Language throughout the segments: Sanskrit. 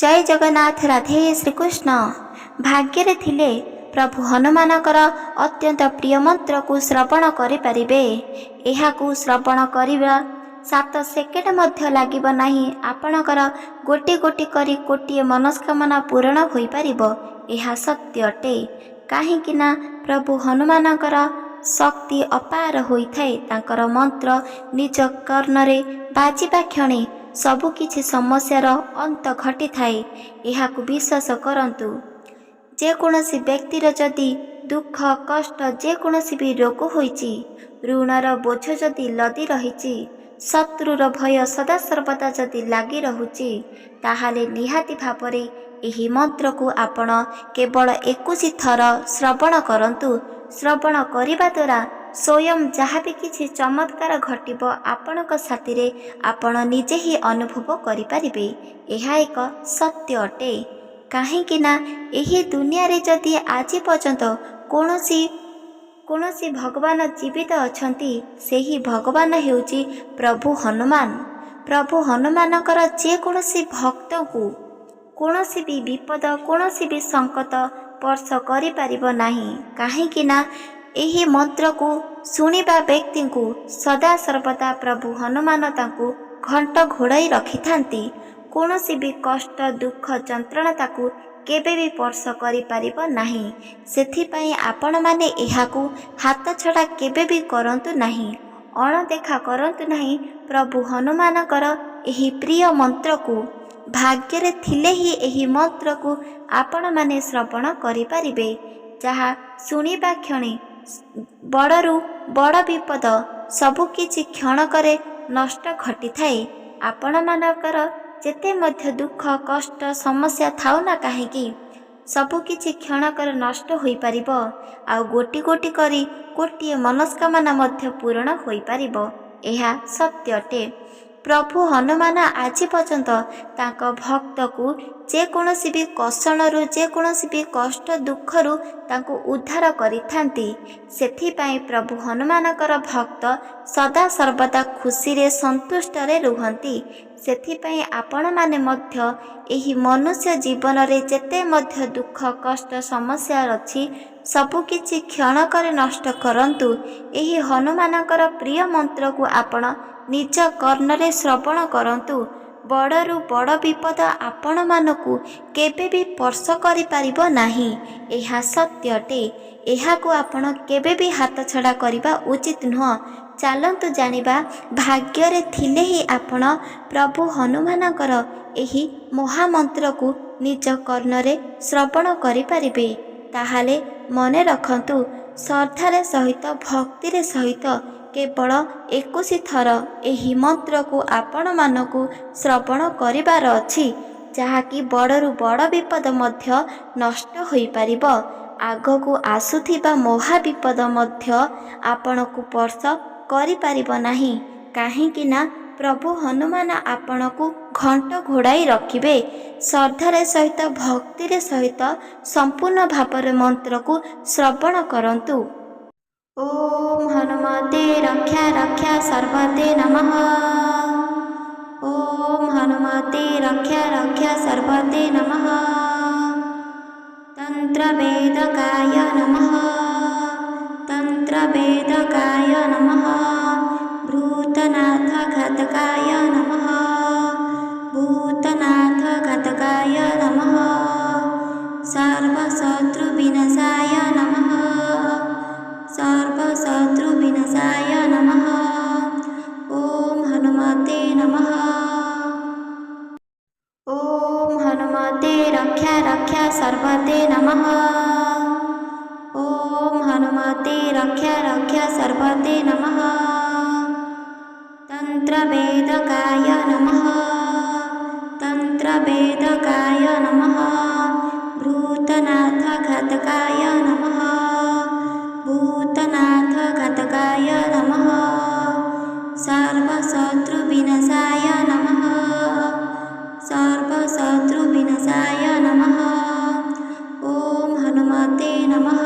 जय जगन्नाथ। राधे श्रीकृष्ण। भाग्य थिले प्रभु हनुमानकर अत्यंत प्रिय मंत्र को श्रवण करें। यह श्रवण करवा 7 सेकेंड मध्य लगिब नहीं। आपणकर गोटी गोटी करी कोटिए मनस्कामना पूरण हो पार। यह सत्य अटे। कहीं प्रभु हनुमानकर शक्ति अपार होइथाए। तांकर मंत्र निज कर्णरे बाजिबा क्षणे सबुकिछि समस्यार अंत घटी थाए। यह विश्वास करंतु। जेकोसी व्यक्तिर जदि दुख कष्ट जेकोसी भी रोग होइछि, ऋणर बोझ जदि लदी रही, शत्रुर भय सदा सर्वदा जदि लगी रहुछि, ताहाले निहाती भावरे एही मंत्र को आपण केवल 21 थर श्रवण करंतु। श्रवण करिबा द्वारा स्वयं जहाँ भी किसी चमत्कार घटिब आपणक साथी आपण निजे ही अनुभव करिपारिबे। यह एक सत्य अटे। कहीं एही दुनिया रे जदि आज पर्यंत कोनोसी भगवान जीवित अछंती, सेही भगवान हेउची प्रभु हनुमान। प्रभु हनुमानकर जे कोनोसी भक्त को कोनोसी भी विपद कोनोसी भी संकट स्पर्श करि पारिबो नाही। कहीं एही मंत्र को सुनिबा व्यक्ति को सदा सर्वदा प्रभु हनुमान ताकू घंट घोड़ाई रखि थांती। कोनोसी भी कष्ट दुख जंत्रणा ताकू केबे भी स्पर्श करि पारिबो नाही। सेथिपई आपण माने एहाकू हाथ छड़ा केबे भी करंतु नाही, अणदेखा करंतु नाही। प्रभु हनुमानकर एही प्रिय मंत्र को भाग्य थिले ही एही मंत्र को आपण माने श्रवण करि पारिबे। जहा सुनिबा क्षणे बड़रू बड़ विपद सबुकिछि क्षणकरे नष्ट घटी थाए। आपण मानकर जेते मध्य दुख कष्ट समस्या थाउ ना काहेकि सबुकिछि क्षणकर नष्ट होई पारिबो। आ गोटी गोटी करी कोटिए मनस्कामना मध्य पूर्ण होई पारिबो। यह सत्य अटे। प्रभु हनुमान आज पर्यंत तांक भक्त को जेकोसी भी कसणरू जेकोसी भी कष्ट दुखरू तांको उद्धार करिथांती। सेथिपई प्रभु हनुमानकर भक्त सदा सर्वदा खुशी रे संतुष्ट रे रुहंती। सेथिपई आपण माने मध्य एही मनुष्य जीवन रे जेते मध्य दुख कष्ट समस्या अछि सबुकिछि क्षणकरे नष्ट करंतु। एही हनुमानकर प्रिय मंत्र को आपण निज कर्णरे श्रवण करंतु। बड़रू बड़ विपद आपण मानकू केबे भी स्पर्श करि पारिबो नाही। यह सत्य अटे। एहाकू आपण केबे भी हाथ छड़ा करिबा उचित नुह। चलंतु जानिबा भाग्य रे थिले ही आपण प्रभु हनुमानकर एही महामंत्र को निज कर्णरे श्रवण करि पारिबे। ताहाले मने रखंतु, श्रद्धारे सहित भक्ति सहित केवल 21 थर एही मंत्र को आपण मानकू श्रवण करिबार अछि, जहाँकि बड़रू बड़ विपद मध्य नष्ट होई पारिबो। आगकू आसुथिबा महाविपद मध्य आपणकू स्पर्श करि पारिबो नाही। काहेकिना प्रभु हनुमान आपणकू घंट घोड़ाई रखिबे। श्रद्धारे सहित भक्ति सहित संपूर्ण भावरे मंत्र को श्रवण करंतु। ओम हनुमते रक्षा रक्षा सर्वते नमः। ओम हनुमते रक्षा रक्षा सर्वते नमः। तंत्र वेदकाय नमः। तंत्र वेदकाय नमः। भूतनाथ घातकाय नमः। भूतनाथ घातकाय नमः। सर्वशत्रु विनाशाय नमः। सर्वशत्रु विनाशाय नमः। ओम हनुमते नमः। ओम हनुमते रक्षा रक्षा सर्वते नमः। ओम हनुमते रक्षा रक्षा सर्वते नमः। तंत्र वेदकाय नमः। तंत्र वेदकाय नमः। भूतनाथ घातकाय नमः। भूतनाथ घातकाय नमः। सर्वशत्रु विनाशाय नमः। सर्वशत्रु विनाशाय नमः। ओम हनुमते नमः।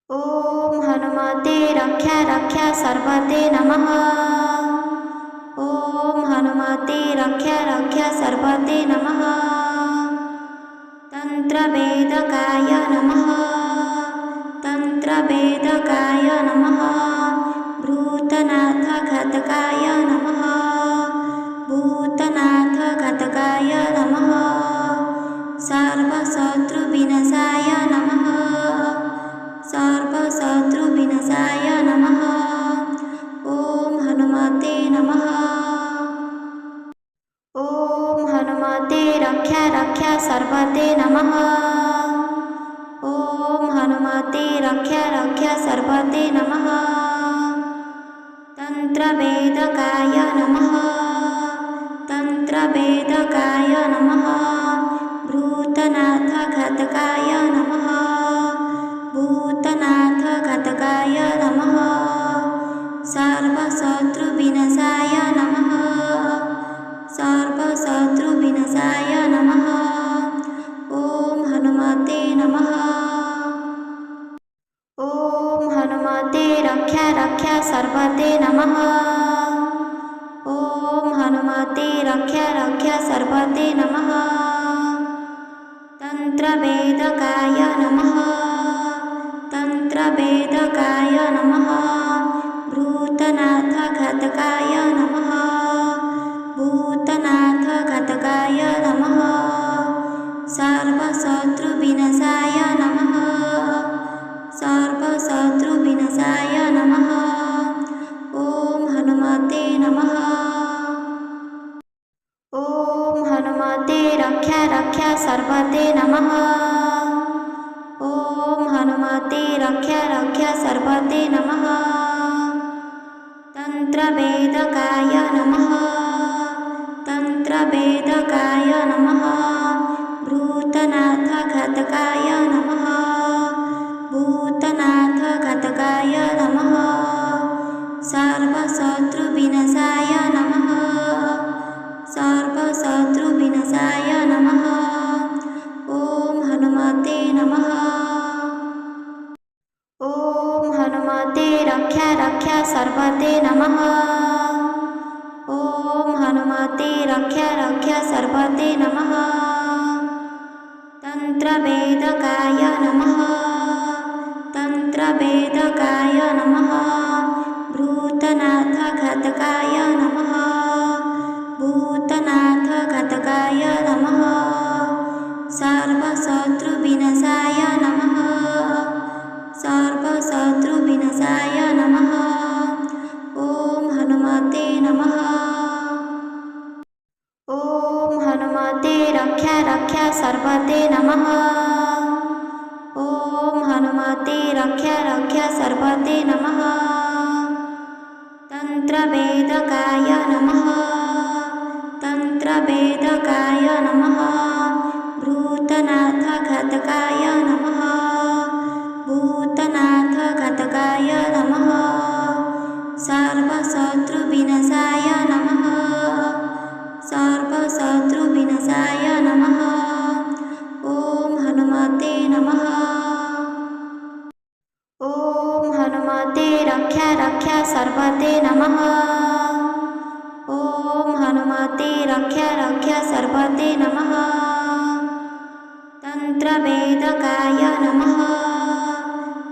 ओम हनुमते रक्षा रक्षा सर्वते नमः। ओम हनुमते रक्षा रक्ष सर्वते नमः। तन्त्रवेदकाय नमः। तन्त्रवेदकाय नमः। भूतनाथ घातकाय नमः। भूतनाथ घातकाय नमः। सर्वशत्रुविनाशाय नमः। सर्वशत्रुविनाशाय नमः। ॐ हनुमते नमः। ॐ हनुमते रक्ष सर्वते नमः। ॐ हनुमते रक्ष सर्वते नमः। तन्त्रवेदकाय नमः। तन्त्रवेदकाय नमः। भूतनाथ घातकाय नमः। भूतनाथ घातकाय नमः। सर्वशत्रुविनाशाय नमः। सर्वशत्रुविनाशाय नमः। ॐ हनुमते नमः। ॐ हनुमते रक्ष सर्वते नमः। ॐ हनुमते रक्ष सर्वते नमः। तन्त्रवेदकाय नमः। तन्त्रवेदकाय नमः। भूतनाथ घातकाय नमः। भूतनाथ घातकाय नमः। सर्वशत्रुविनाशाय नमः। सर्वशत्रुविनाशाय नमः। ॐ हनुमते नमः। ॐ हनुमते रक्ष सर्वते नमः। ॐ हनुमते रक्ष सर्वते नमः। तन्त्रवेदकाय नमः। तन्त्रवेदकाय नमः। भूतनाथ घातकाय नमः। भूतनाथ घातकाय नमः। सर्वशत्रुविनाशाय नमः। सर्वशत्रुविनाशाय नमः। ॐ हनुमते नमः। ॐ हनुमते रक्ष सर्वते नमः। ॐ हनुमते रक्ष सर्वते नमः। तन्त्रवेदकाय नमः। तन्त्रवेदकाय नमः। भूतनाथ घातकाय नमः। भूतनाथ घातकाय नमः। सर्वशत्रुविनाशाय नमः। सर्वशत्रुविनाशाय नमः। ॐ हनुमते नमः। ॐ हनुमते रक्ष सर्वते नमः। ॐ हनुमते रक्ष सर्वते नमः। तन्त्रवेदकाय नमः। तन्त्रवेदकाय नमः। भूतनाथ घातकाय नमः। भूतनाथ घातकाय नमः। सर्वशत्रुविनाशाय नमः। सर्वशत्रुविनाशाय नमः। ॐ हनुमते नमः। ॐ हनुमते रक्ष सर्वते नमः। ॐ हनुमते रक्ष सर्वते नमः। तन्त्रवेदकाय नमः।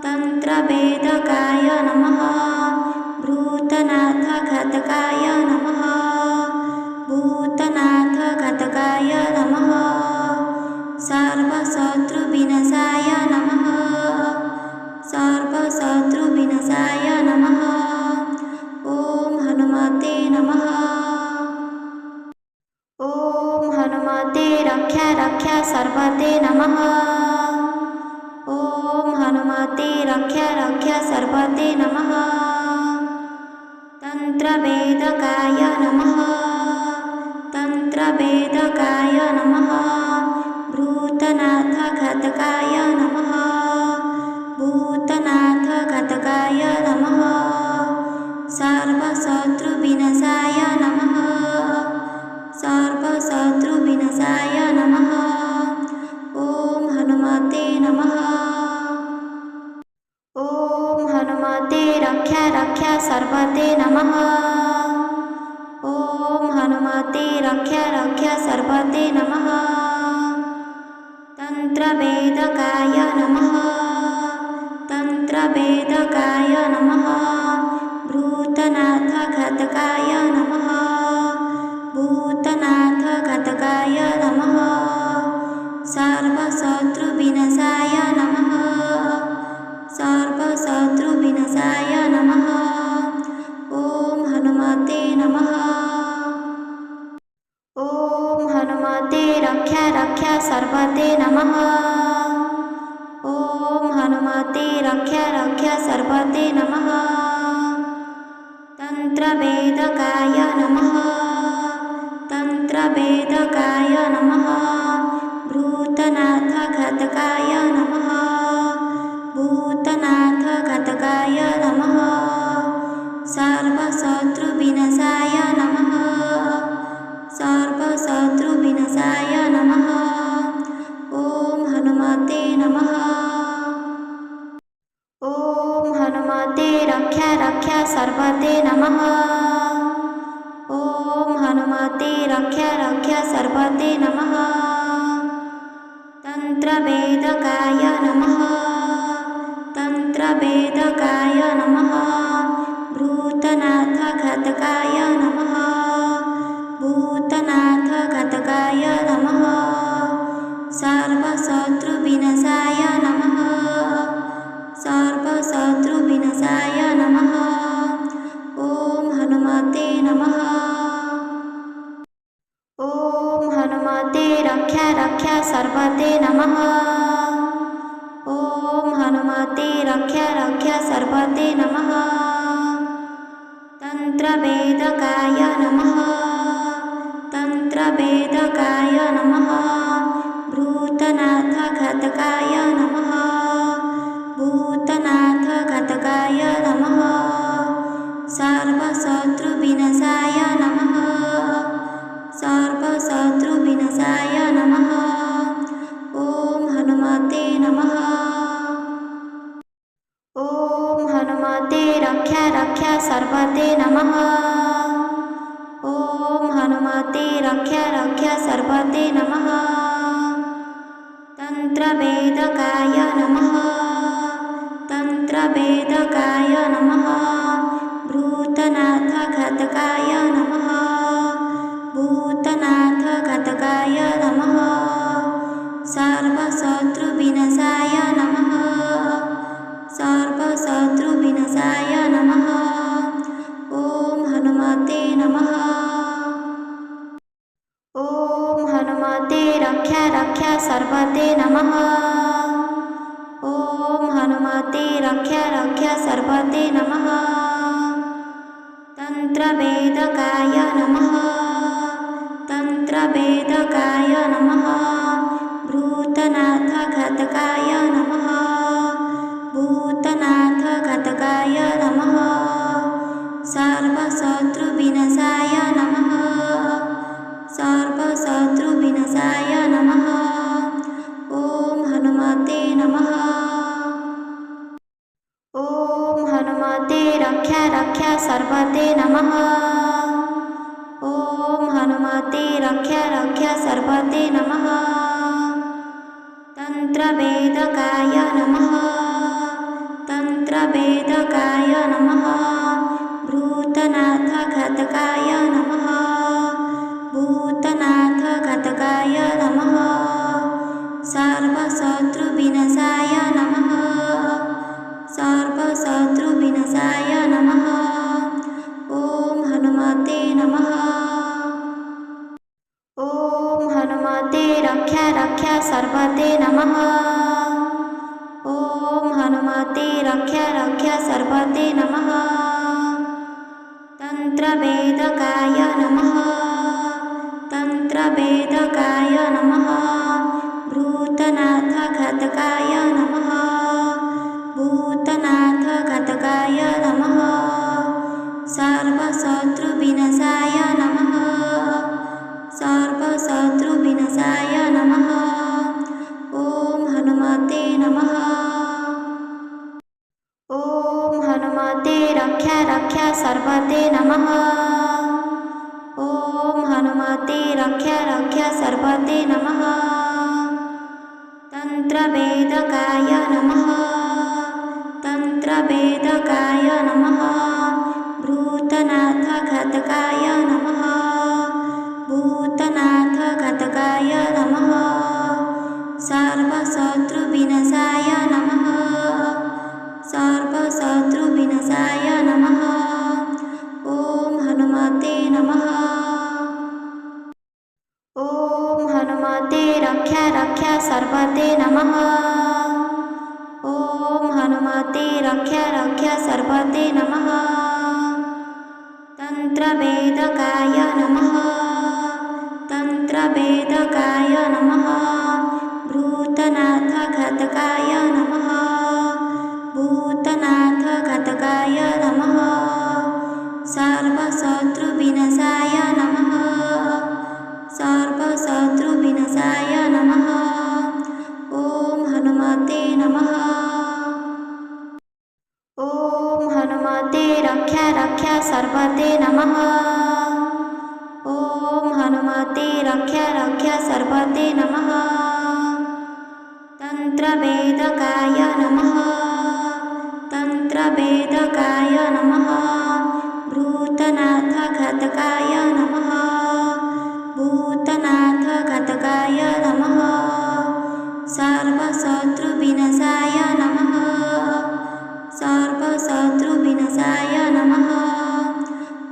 तन्त्रवेदकाय नमः। भूतनाथ घातकाय नमः। भूतनाथ घातकाय नमः। सर्वशत्रुविनाशाय नमः। सर्वशत्रुविनाशाय नमः। ॐ हनुमते नमः। ॐ हनुमते रक्ष सर्वते नमः। ॐ हनुमते रक्ष सर्वते नमः। तन्त्रवेदकाय नमः। तन्त्रवेदकाय नमः। भूतनाथ घातकाय नमः। भूतनाथ घातकाय नमः। सर्वशत्रुविनाशाय नमः। सर्वशत्रुविनाशाय नमः। ॐ हनुमते नमः। ॐ हनुमते रक्ष सर्वते नमः। ॐ हनुमते रक्ष सर्वते नमः। तन्त्रवेदकाय नमः। तन्त्रवेदकाय नमः। भूतनाथघातकाय नमः। भूतनाथघातकाय नमः। सर्वशत्रुविनाशाय नमः। सर्वशत्रुविनाशाय नमः। ॐ हनुमते नमः। ॐ हनुमते रक्षा रक्षा सर्वते नमः। ॐ हनुमते रक्षा रक्षा सर्वते नमः। तन्त्रवेदकाय नमः। तन्त्रवेदकाय नमः। भूतनाथघातकाय नमः। भूतनाथघातकाय नमः। सर्वशत्रुविनाशाय नमः। सर्वशत्रुविनाशाय नमः। ॐ हनुमते नमः। ॐ हनुमते रक्षा रक्षा सर्वते नमः। ॐ हनुमते रक्षा रक्षा सर्वते नमः। तन्त्रवेदकाय नमः। तन्त्रवेदकाय नमः। भूतनाथघातकाय नमः। भूतनाथघातकाय नमः। सर्वशत्रुविनाशाय नमः। सर्वशत्रुविनाशाय नमः। ॐ हनुमते नमः। ॐ हनुमते रक्षा रक्षा सर्वते नमः। ॐ हनुमते रक्षा रक्षा सर्वते नमः। तन्त्रवेदकाय नमः। तन्त्रवेदकाय नमः। भूतनाथघातकाय नमः। भूतनाथघातकाय नमः। सर्वशत्रुविनाशाय नमः। सर्वशत्रुविनाशाय नमः। ॐ हनुमते नमः। ॐ हनुमते रक्षा रक्षा सर्वते नमः। ॐ हनुमते रक्षा रक्षा सर्वते नमः। तन्त्रवेदकाय नमः। तन्त्रवेदकाय नमः। भूतनाथघातकाय नमः। भूतनाथघातकाय नमः। सर्वशत्रुविनाशाय नमः। सर्वशत्रुविनाशाय नमः। ॐ हनुमते नमः। ॐ हनुमते रक्षा रक्षा सर्वते नमः। ॐ हनुमते रक्षा रक्षा सर्वते नमः। तन्त्रवेदकाय नमः। तन्त्रवेदकाय नमः। भूतनाथघातकाय नमः। भूतनाथघातकाय नमः। सर्वशत्रुविनाशाय नमः। सर्वशत्रुविनाशाय नमः। ॐ हनुमते नमः। ॐ हनुमते रक्षा रक्षा सर्वते नमः। ॐ हनुमते रक्षा रक्षा सर्वते नमः। तन्त्रवेदकाय नमः। तन्त्रवेदकाय नमः। भूतनाथघातकाय नमः। भूतनाथघातकाय नमः। सर्वशत्रुविनाशाय नमः। सर्वशत्रुविनाशाय नमः। ॐ हनुमते नमः। ॐ हनुमते रक्षा रक्षा सर्वते नमः। ॐ हनुमते रक्षा रक्षा सर्वते नमः। तन्त्रवेदकाय नमः। तन्त्रवेदकाय नमः। भूतनाथघातकाय नमः। भूतनाथघातकाय नमः। सर्वशत्रुविनाशाय नमः। सर्वशत्रुविनाशाय नमः। ॐ हनुमते नमः। ॐ हनुमते रक्षा रक्षा सर्वते नमः। ॐ हनुमते रक्ष सर्वते नमः। तन्त्रवेदकाय नमः। तन्त्रवेदकाय नमः। भूतनाथ घातकाय नमः। भूतनाथ घातकाय नमः। सर्वशत्रुविनाशाय नमः। सर्वशत्रुविनाशाय नमः। ॐ हनुमते नमः। ॐ हनुमते रक्ष सर्वते नमः। ॐ हनुमते रक्ष सर्वते नमः। तन्त्रवेदकाय नमः। तन्त्रवेदकाय नमः। भूतनाथ घातकाय नमः। भूतनाथ घातकाय नमः। सर्वशत्रुविनाशाय नमः। सर्वशत्रुविनाशाय नमः। ॐ हनुमते नमः। ॐ हनुमते रक्ष सर्वते नमः। ॐ हनुमते रक्ष सर्वते नमः। तन्त्रवेदकाय नमः। तन्त्रवेदकाय नमः। भूतनाथ घातकाय नमः। भूतनाथ घातकाय नमः। सर्वशत्रुविनाशाय नमः। सर्वशत्रुविनाशाय नमः।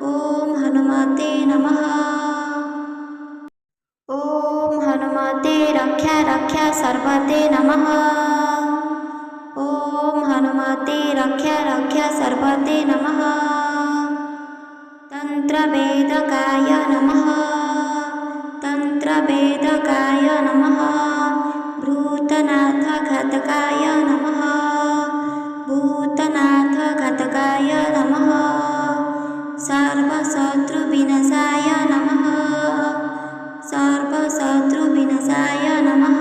ॐ हनुमते नमः। ॐ हनुमते रक्ष सर्वते नमः। ॐ हनुमते रक्ष सर्वते नमः। तन्त्रवेदकाय नमः। तन्त्रवेदकाय नमः। भूतनाथ घातकाय नमः। भूतनाथ घातकाय नमः। सर्वशत्रुविनाशाय नमः। सर्वशत्रुविनाशाय नमः।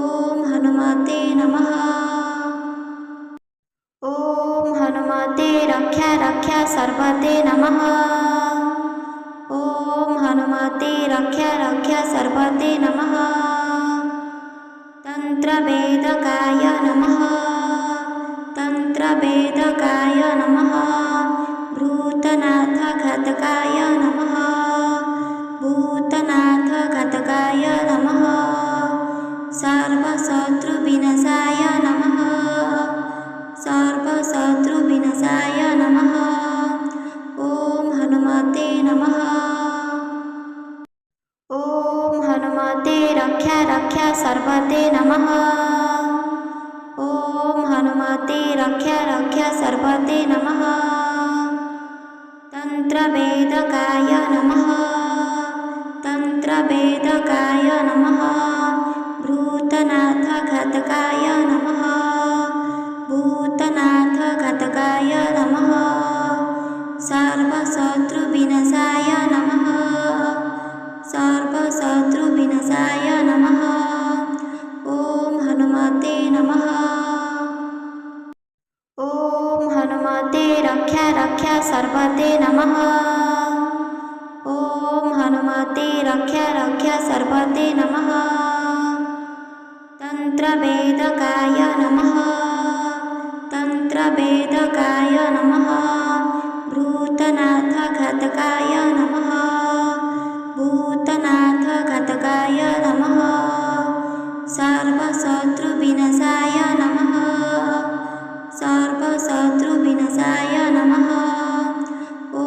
ॐ हनुमते नमः। ॐ हनुमते रक्ष सर्वते नमः। ॐ हनुमते रक्ष सर्वते नमः। तन्त्रवेदकाय नमः। तन्त्रवेदकाय नमः। भूतनाथ घातकाय नमः। भूतनाथ घातकाय नमः। सर्वशत्रुविनाशाय नमः। सर्वशत्रुविनाशाय नमः। ॐ हनुमते नमः। ॐ हनुमते रक्ष सर्वते नमः। ॐ हनुमते रक्ष सर्वते नमः। तन्त्रवेदकाय नमः। तन्त्रवेदकाय नमः। भूतनाथ घातकाय नमः। भूतनाथ घातकाय नमः। सर्वशत्रुविनाशाय नमः। सर्वशत्रुविनाशाय नमः। ॐ हनुमते नमः। ॐ हनुमते रक्ष सर्वते नमः। ॐ हनुमते रक्ष सर्वते नमः। तन्त्रवेदकाय नमः। तन्त्रवेदकाय नमः। भूतनाथ घातकाय नमः। भूतनाथ घातकाय नमः। सर्वशत्रुविनाशाय नमः। सर्वशत्रुविनाशाय नमः। ॐ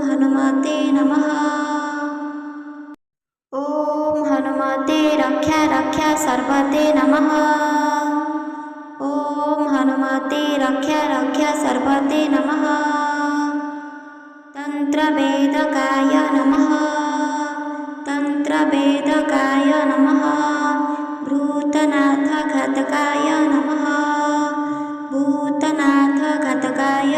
हनुमते नमः। ॐ हनुमते रक्ष सर्वते नमः। ॐ हनुमते रक्ष सर्वते नमः। तन्त्रवेदकाय नमः। तन्त्रवेदकाय नमः। भूतनाथ घातकाय नमः। भूतनाथ घातकाय